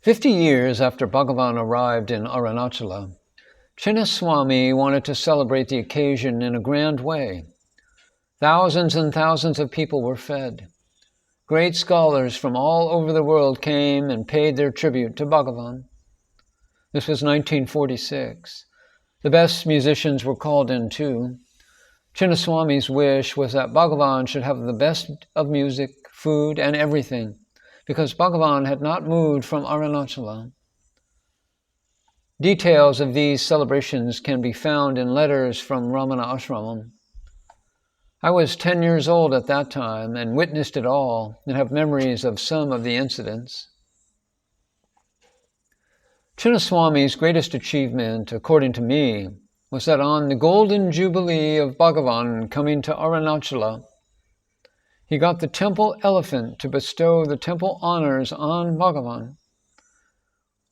50 years after Bhagavan arrived in Arunachala, Chinna Swami wanted to celebrate the occasion in a grand way. Thousands and thousands of people were fed. Great scholars from all over the world came and paid their tribute to Bhagavan. This was 1946. The best musicians were called in too. Chinna Swami's wish was that Bhagavan should have the best of music, food, and everything, because Bhagavan had not moved from Arunachala. Details of these celebrations can be found in letters from Ramanasramam. I was 10 years old at that time and witnessed it all and have memories of some of the incidents. Chinna Swami's greatest achievement, according to me, was that on the golden jubilee of Bhagavan coming to Arunachala, he got the temple elephant to bestow the temple honors on Bhagavan.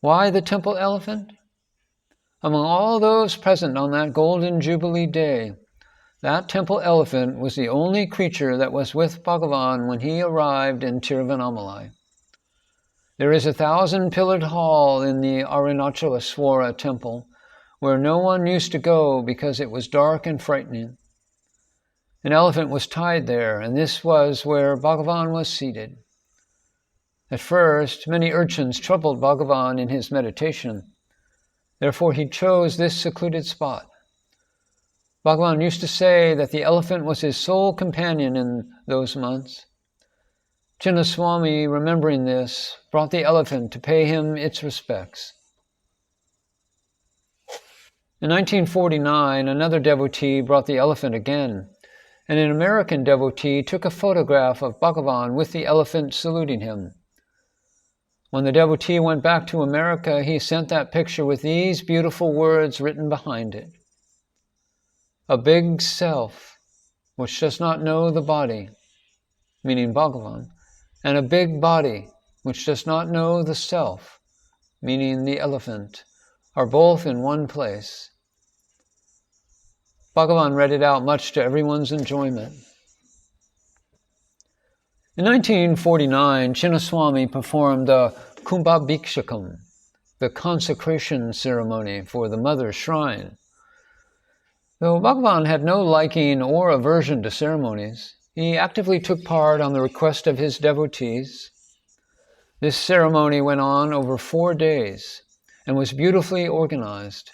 Why the temple elephant? Among all those present on that golden jubilee day, that temple elephant was the only creature that was with Bhagavan when he arrived in Tiruvannamalai. There is a 1,000-pillared hall in the Arunachaleswara temple where no one used to go because it was dark and frightening. An elephant was tied there, and this was where Bhagavan was seated. At first, many urchins troubled Bhagavan in his meditation. Therefore, he chose this secluded spot. Bhagavan used to say that the elephant was his sole companion in those months. Chinna Swami, remembering this, brought the elephant to pay him its respects. In 1949, another devotee brought the elephant again, and an American devotee took a photograph of Bhagavan with the elephant saluting him. When the devotee went back to America, he sent that picture with these beautiful words written behind it. A big self, which does not know the body, meaning Bhagavan, and a big body, which does not know the self, meaning the elephant, are both in one place. Bhagavan read it out much to everyone's enjoyment. In 1949, Chinna Swami performed the Kumbhabhikshakam, the consecration ceremony for the mother's shrine. Though Bhagavan had no liking or aversion to ceremonies, he actively took part on the request of his devotees. This ceremony went on over 4 days and was beautifully organized.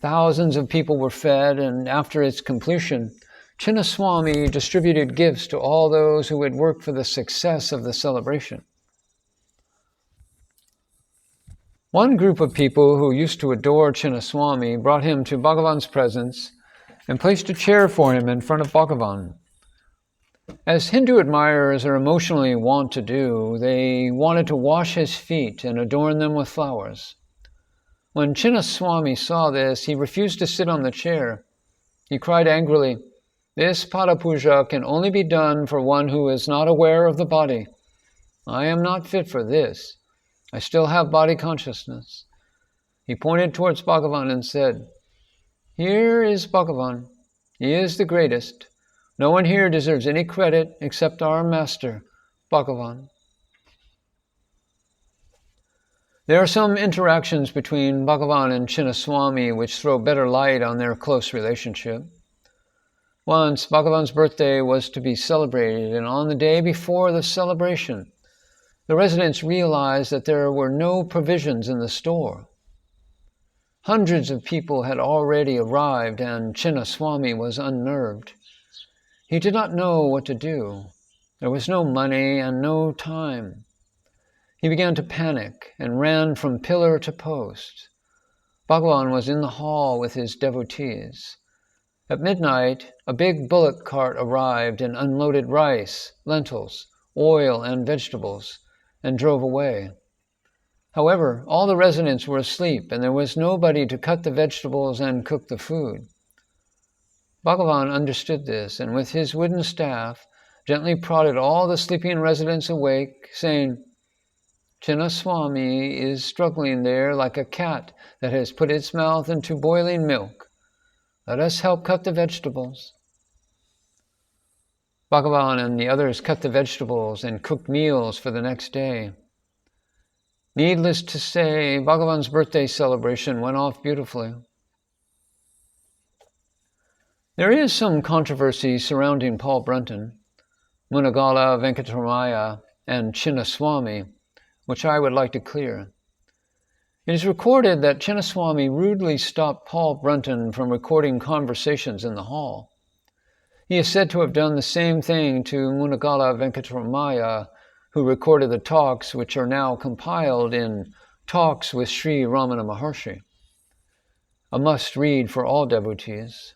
Thousands of people were fed, and after its completion, Chinna Swami distributed gifts to all those who had worked for the success of the celebration. One group of people who used to adore Chinna Swami brought him to Bhagavan's presence and placed a chair for him in front of Bhagavan. As Hindu admirers are emotionally wont to do, they wanted to wash his feet and adorn them with flowers. When Chinna Swami saw this, he refused to sit on the chair. He cried angrily, "This pada puja can only be done for one who is not aware of the body. I am not fit for this. I still have body consciousness." He pointed towards Bhagavan and said, "Here is Bhagavan. He is the greatest. No one here deserves any credit except our master, Bhagavan." There are some interactions between Bhagavan and Chinna Swami which throw better light on their close relationship. Once, Bhagavan's birthday was to be celebrated, and on the day before the celebration, the residents realized that there were no provisions in the store. Hundreds of people had already arrived, and Chinna Swami was unnerved. He did not know what to do. There was no money and no time. He began to panic and ran from pillar to post. Bhagavan was in the hall with his devotees. At midnight, a big bullock cart arrived and unloaded rice, lentils, oil, and vegetables, and drove away. However, all the residents were asleep, and there was nobody to cut the vegetables and cook the food. Bhagavan understood this, and with his wooden staff, gently prodded all the sleeping residents awake, saying, "Chinna Swami is struggling there like a cat that has put its mouth into boiling milk. Let us help cut the vegetables." Bhagavan and the others cut the vegetables and cooked meals for the next day. Needless to say, Bhagavan's birthday celebration went off beautifully. There is some controversy surrounding Paul Brunton, Munagala Venkateramaya, and Chinna Swami, which I would like to clear. It is recorded that Chinna Swami rudely stopped Paul Brunton from recording conversations in the hall. He is said to have done the same thing to Munagala Venkateramaya, who recorded the talks which are now compiled in Talks with Sri Ramana Maharshi, a must-read for all devotees.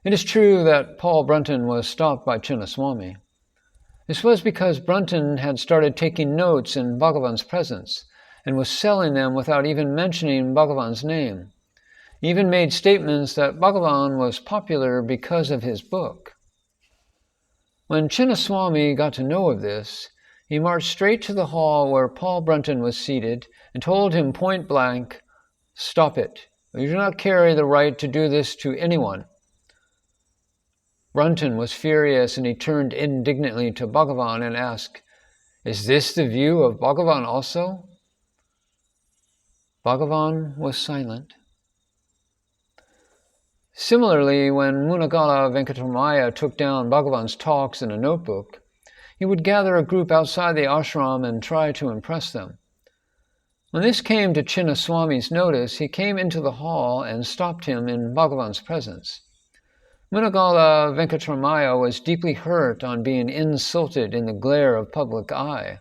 It is true that Paul Brunton was stopped by Chinna Swami. This was because Brunton had started taking notes in Bhagavan's presence and was selling them without even mentioning Bhagavan's name. He even made statements that Bhagavan was popular because of his book. When Chinna Swami got to know of this, he marched straight to the hall where Paul Brunton was seated and told him point blank, "Stop it. You do not carry the right to do this to anyone." Brunton was furious and he turned indignantly to Bhagavan and asked, "Is this the view of Bhagavan also?" Bhagavan was silent. Similarly, when Munagala Venkateramaya took down Bhagavan's talks in a notebook, he would gather a group outside the ashram and try to impress them. When this came to Chinna Swami's notice, he came into the hall and stopped him in Bhagavan's presence. Munagala Venkateramaya was deeply hurt on being insulted in the glare of public eye.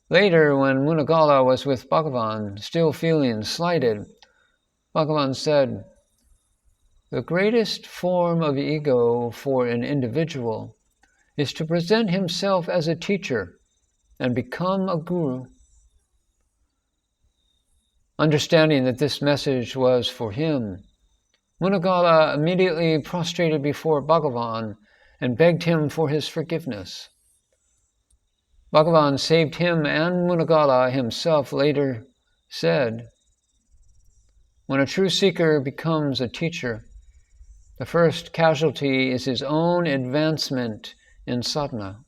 Later, when Munagala was with Bhagavan, still feeling slighted, Bhagavan said, "The greatest form of ego for an individual is to present himself as a teacher and become a guru." Understanding that this message was for him, Munagala immediately prostrated before Bhagavan and begged him for his forgiveness. Bhagavan saved him, and Munagala himself later said, "When a true seeker becomes a teacher, the first casualty is his own advancement in sadhana."